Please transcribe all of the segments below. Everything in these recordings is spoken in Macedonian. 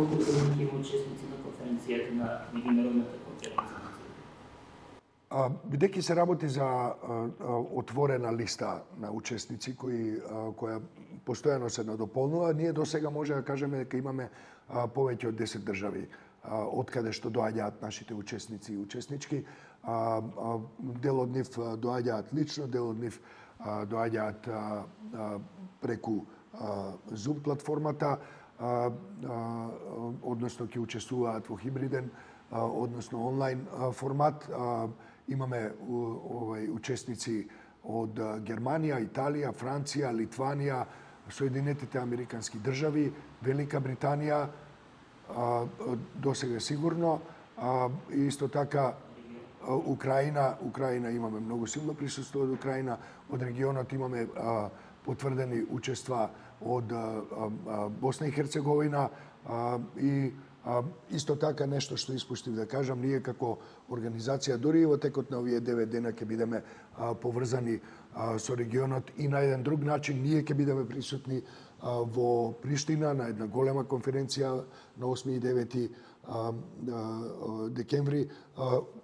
колку ќе има учесници на конференцијата, на меѓународната конференција? Бидејќи се работи за отворена листа на учесници која постојано се надополнува, ние до сега може да кажеме дека имаме повеќе од 10 држави од каде што доаѓаат нашите учесници и учеснички. Дел од нив доаѓаат лично, дел од нив доаѓаат преку Zoom платформата, односно ќе учествуваат во хибриден, односно онлайн формат. Имаме учесници од Германија, Италија, Франција, Литванија, Соединетите Американски држави, Велика Британија, до сега сигурно, и исто така Украина имаме многу силно присуство од Украина, од регионот имаме потврдени учества од Босна и Херцеговина и исто така нешто што испуштив да кажам, ние како организација дури и во текот на овие 9 дена ќе бидеме поврзани со регионот и на еден друг начин ние ќе бидеме присутни во Приштина на една голема конференција на 8 и 9 декември,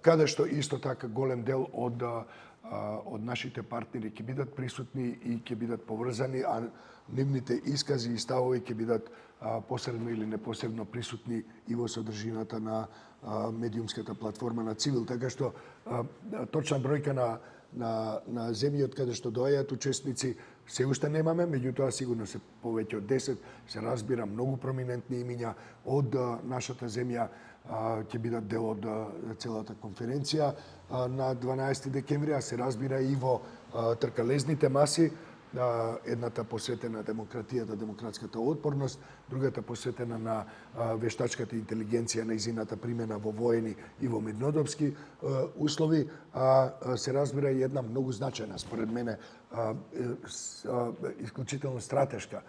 каде што исто така голем дел од нашите партнери ќе бидат присутни и ќе бидат поврзани, а нивните искази и ставови ќе бидат посредно или непосредно присутни и во содржината на медиумската платформа на Цивил. Така што точна бројка на земји од каде што доаѓаат учесници се уште немаме, меѓутоа сигурно се повеќе од 10, се разбира многу проминентни имиња од нашата земја ќе бидат дел од целата конференција на 12 декември, а се разбира и во тркалезните маси, едната посветена демократијата, демократската отпорност, другата посветена на вештачката интелигенција, нејзината примена во воени и во мирнодопски услови, се разбира и една многу значајна, според мене, исклучително стратешка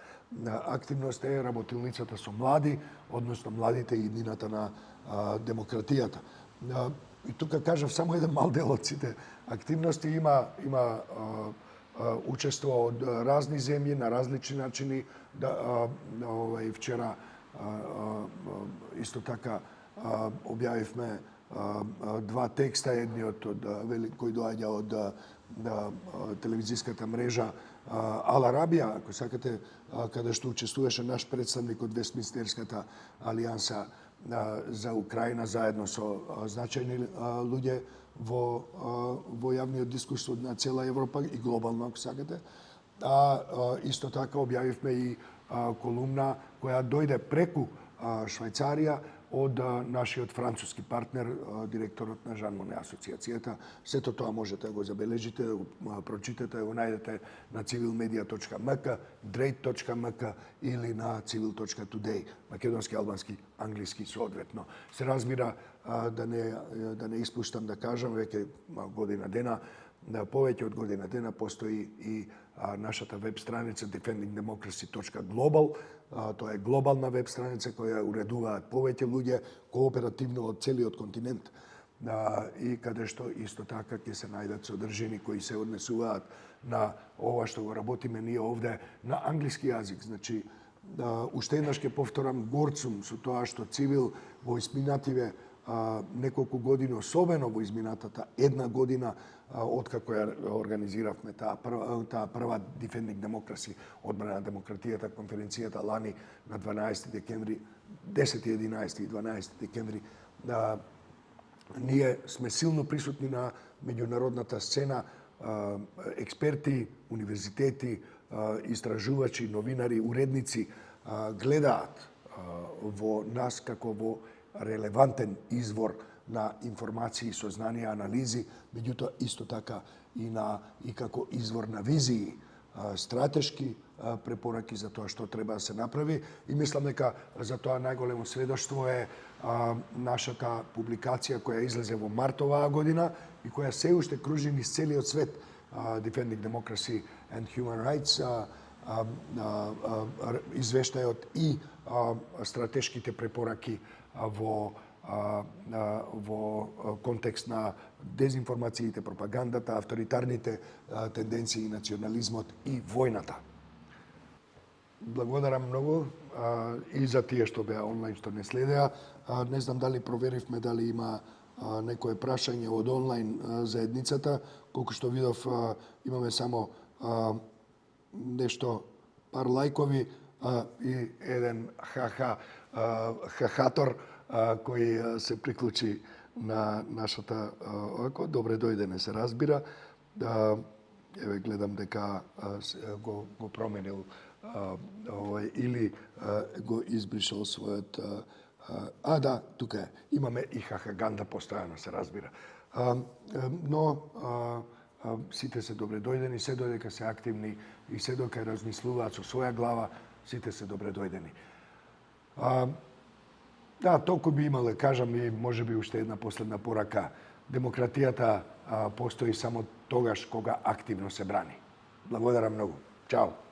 активност е работилницата со млади, односно младите и иднината на демократијата. И тука кажав само еден мал дел од сите активности, има учество од разни земји на различни начини. Вчера исто така објавивме два текста, едниот кој доаѓа од телевизиската мрежа Ал Арабија, ако сакате, каде што учествуваше наш представник од Вестминстерската алијанса за Украина заедно со значајни луѓе во јавниот дискурс на цела Европа и глобално, ако сакате. Исто така објавивме и колумна која дојде преку Швајцарија од нашиот француски партнер, директорот на Жан Моне асоциацијата. Сето тоа можете да го забележите, да го прочитате, да го најдете на civilmedia.mk, drate.mk или на civil.today, македонски, албански, англиски соодветно. Се разбира, да не испуштам да кажам, веќе година дена, повеќе од година дена постои и нашата веб страница defendingdemocracy.global. Тоа е глобална веб страница која уредуваат повеќе луѓе кооперативно од целиот континент и каде што исто така ќе се најдат содржини кои се однесуваат на ова што го работиме ние овде на англиски јазик. Значи, уште еднаш ќе повторам, горд сум со тоа што Цивил во изминативе неколку години, особено во изминатата една година, откако ја организиравме таа прва Defending Democracy, одбрана на демократијата, конференцијата лани на 12 декември, 10, 11 и 12 декември, ние сме силно присутни на меѓународната сцена, експерти, универзитети, истражувачи, новинари, уредници гледаат во нас како во релевантен извор на информации, сознанија, анализи, меѓутоа исто така и како извор на визии, стратешки препораки за тоа што треба да се направи. И мислам дека за тоа најголемо сведоштво е нашата публикација која излезе во март оваа година и која се уште кружи низ целиот свет, Defending Democracy and Human Rights, извештајот и стратешките препораки во контекст на дезинформациите, пропагандата, авторитарните тенденции, национализмот и војната. Благодарам многу и за тие што беа онлайн, што не следеа. Не знам дали проверивме дали има некое прашање од онлайн заедницата. Колку што видов, имаме само нешто, пар лајкови и еден хахатор кој се приклучи на нашата добре дојдене, се разбира. Еве гледам дека го променил или го избришал својот... да, тука е. Имаме и хахаганда постојано, се разбира. Но сите се добре дојдени, се додека се активни и се додека размислуваат со своја глава, сите се добре дојдени. Да, толку би имале, кажам и може би уште една последна порака. Демократијата постои само тогаш кога активно се брани. Благодарам многу. Чао.